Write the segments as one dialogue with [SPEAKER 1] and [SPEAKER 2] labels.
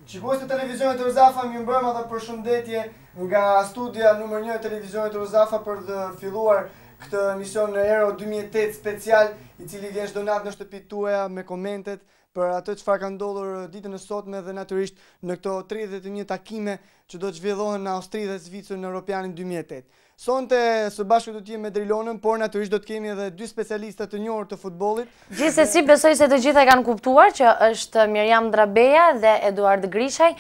[SPEAKER 1] Shikues të televizionit Rozafa, mirë mbrëma dhe përshëndetje nga studia numër 1 e televizionit Rozafa për të filluar këtë emision në Euro 2008 special, i cili vjen çdo natë në shtëpitë tuaja me komentet për atë çfarë ka ndodhur ditën e sotme dhe natyrisht në këto 31 takime që do të zhvillohen në Austri dhe Zvicër në Europianin 2008. Sonte së bashku do të jemi me Drilonën, por natyrisht do të kemi edhe dy specialista të njohur të futbollit.
[SPEAKER 2] Gjithsesi besoj se të gjitha kanë kuptuar që është Miriam Drabeja dhe Eduard Grishaj,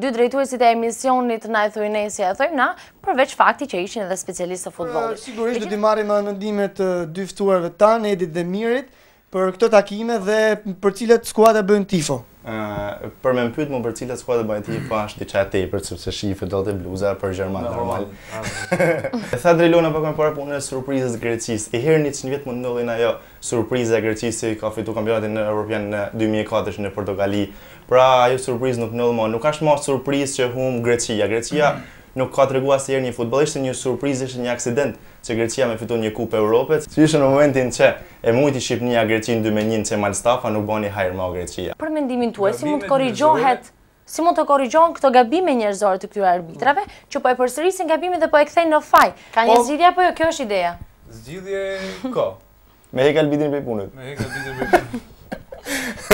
[SPEAKER 2] dy drejtuesit e emisionit na e thuajnë si e thojmë na, përveç fakti që ishin edhe specialistë të futbollit.
[SPEAKER 1] Sigurisht do t'i marrim ndihmën e dy ftuarëve tanë, Edit dhe Mirit, për këto takime dhe për cilat skuadra bëjnë tifo.
[SPEAKER 3] Për me më pyet për cilat skuadra bëjnë tifo është diçka tepër, sepse shife do të bluza për Gjerman normal. E tha Drilona pak më parë punën e surprizës Grecisë. E herë një vjet mund ndodhin ajo surpriza e Grecisë ka fituar kampionatin evropian në 2004 në Portogali. Pra ajo surprizë nuk ndodh më. Nuk ka më surprizë që humb Greqia. Greqia nuk ka treguar asnjëherë një futbollist se një surprizë është një aksident që Greqia me fiton një kupë Europës. Si ishte në momentin që e mujti Shqipnia Greqinë 2-1 që Malstafa nuk bani hajër më Greqia.
[SPEAKER 2] Për mendimin tuaj, si mund të korrigjohen këto gabime njerëzore të këtyre arbitrave që po e përsërisin gabimin dhe po e kthejnë në faj? Ka një zgjidhje apo jo? Kjo është ideja.
[SPEAKER 4] Zgjidhje ka.
[SPEAKER 3] Me hek arbitrin prej punës.
[SPEAKER 4] Me hek arbitrin prej punës.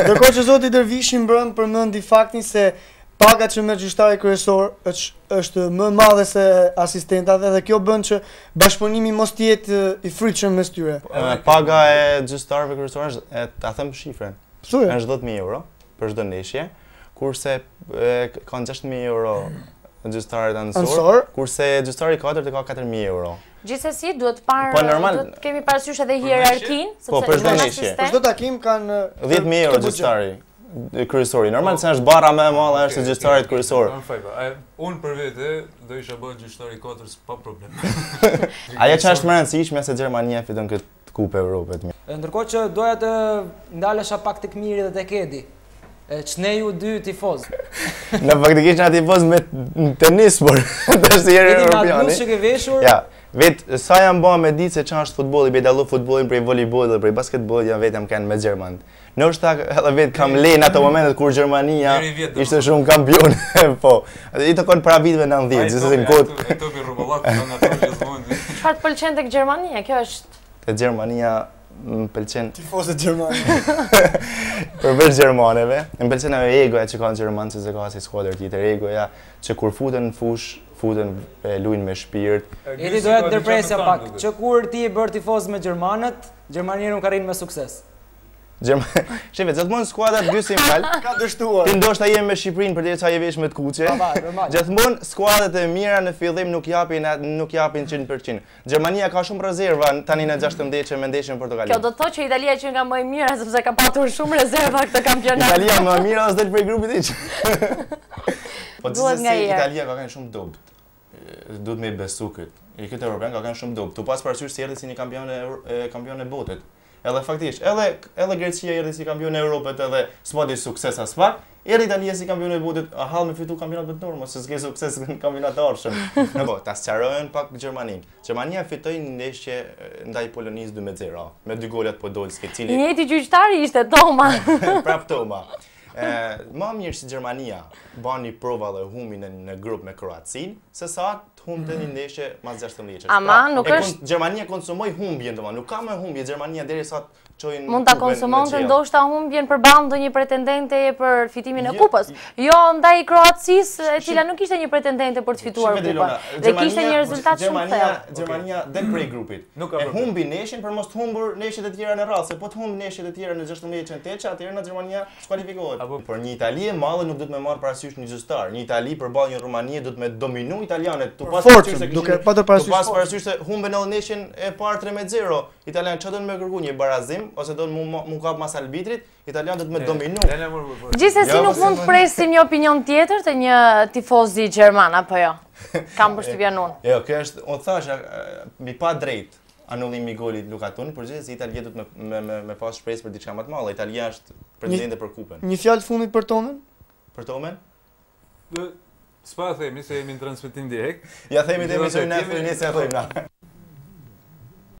[SPEAKER 1] Ndërkohë që zoti Dervishi përmendi faktin se paga që merr gjyqtari kryesor është më madhe se asistentat dhe kjo bën që bashkëpunimi mos të jetë i frytshëm mes tyre.
[SPEAKER 3] Paga e gjyqtarëve kryesorë është, ta them shifrën.
[SPEAKER 1] Thuaj.
[SPEAKER 3] Është 10.000 euro për çdo ndeshje, kurse kanë 6.000 euro gjyqtarët ansor, kurse gjyqtari i katërt ka 4.000 euro.
[SPEAKER 2] Gjithsesi duhet të kemi parasysh edhe hierarkinë,
[SPEAKER 3] sepse çdo ndeshje.
[SPEAKER 1] Për çdo takim kanë
[SPEAKER 3] 10.000 euro gjyqtari kryesori. Normal se është barra më e madhe është gjyqtarit kryesor.
[SPEAKER 4] Unë për vete do isha bërë gjyqtari 4 pa problem.
[SPEAKER 3] Ajo që është më e rëndësishme se Gjermania fiton këtë kupë Evropës.
[SPEAKER 5] Ndërkohë që doja të ndalesha pak tek Miri dhe tek Edi. Ç'ne ju dy tifoz.
[SPEAKER 3] Në faktikisht na tifoz me tenis, por është herë europiani.
[SPEAKER 5] Edi ke veshur.
[SPEAKER 3] Ja, vetë sa jam bën me ditë se ç'është është futbolli, be dallu futbollin prej voleybollit dhe prej basketbollit, jam vetëm kanë me Gjerman. Ndoshta edhe vetë kam lënë ato momentet kur Gjermania ishte shumë kampion. Po, i takon para viteve 90, gjithsesi në kohë.
[SPEAKER 4] Ai topi rrobollak kanë ato gjithmonë.
[SPEAKER 2] Çfarë të pëlqen tek Gjermania? Kjo është.
[SPEAKER 3] Te Gjermania më pëlqen
[SPEAKER 1] tifozët gjermanë.
[SPEAKER 3] Përveç gjermanëve, më pëlqen ajo egoja që kanë gjermanë se ka si skuadër tjetër, egoja që kur futen në fush, futen luajnë me shpirt.
[SPEAKER 5] Edi doja të ndërpresja pak, që kur ti e bër tifoz me gjermanët, Gjermania nuk arrin me sukses.
[SPEAKER 3] Shefe, gjithmonë skuadrat gysin fal.
[SPEAKER 1] Ka dështuar.
[SPEAKER 3] Ti ndoshta je me Shqipërinë përderisa je vesh me të kuqe. Gjithmonë skuadrat e mira në fillim nuk japin 100%. Gjermania ka shumë rezerva tani në 16 që me ndeshjen Portogali.
[SPEAKER 2] Kjo do të thotë që Italia që nga më e mira sepse ka patur shumë rezerva këtë kampionat.
[SPEAKER 3] Italia më e mira as del prej grupit hiç. Po gjithsesi Italia ka qenë shumë dopt. Duhet me besu këtë. Këtë europian ka qenë shumë dopt. Tu pas parasysh se erdhi si një kampion e botës. Edhe faktikisht, edhe Greqia erdhi si kampion e Europës edhe s'pati sukses as pak, erdhi Italia si kampion e botës, hall me fitu kampionat botror, mos se s'ke sukses në kampionat të arshëm. Po, ta sqarojnë pak Gjermaninë. Gjermania fitoi një ndeshje ndaj Polonisë 2-0, me 2 golat Podolski, cili
[SPEAKER 2] i njëjti gjyqtari ishte Toma.
[SPEAKER 3] Prap Toma. Më mirë si Gjermania bani prova dhe humbi në grup me Kroacinë, se sa humbte një ndeshje mas 16.
[SPEAKER 2] Ama nuk është
[SPEAKER 3] Gjermania konsumoi humbjen, domethënë nuk ka më humbje Gjermania derisa çojnë.
[SPEAKER 2] Mund ta konsumonte ndoshta humbjen përballë ndonjë pretendente për fitimin e kupës. Jo ndaj Kroacisë, e cila nuk ishte një pretendente për të fituar kupën. Dhe kishte një rezultat shumë thellë.
[SPEAKER 3] Gjermania del prej grupit. E humbi ndeshjen për mos të humbur ndeshjet e tjera në radhë, se po të humb ndeshjet e tjera në 16 teç, atëherë Gjermania skualifikohet. Por një Itali e madhe nuk do të më marr parasysh një gjyqtar. Një Itali përballë një Rumanie do të më dominu italianët. Tu pas parasysh se humben edhe ndeshjen e parë 3-0. Italianët çdo më kërkuan një barazim ose do mu kap mas arbitrit, italianët do të më dominu.
[SPEAKER 2] Gjithsesi nuk mund të presim një opinion tjetër të një tifoz i gjerman apo jo. Kam përshtypjen unë.
[SPEAKER 3] Jo, kjo është, unë thash, mi pa drejt anullimi i golit Lukaton, por gjithsesi Italia do të me pas shpresë për diçka më të madhe. Italia është pretendente për kupën.
[SPEAKER 1] Një fjalë fundit për Tomen?
[SPEAKER 3] Për Tomen?
[SPEAKER 4] S'pa themi se jemi në transmetim direkt.
[SPEAKER 3] Ja themi te emisionin e thënë se e thojmë na.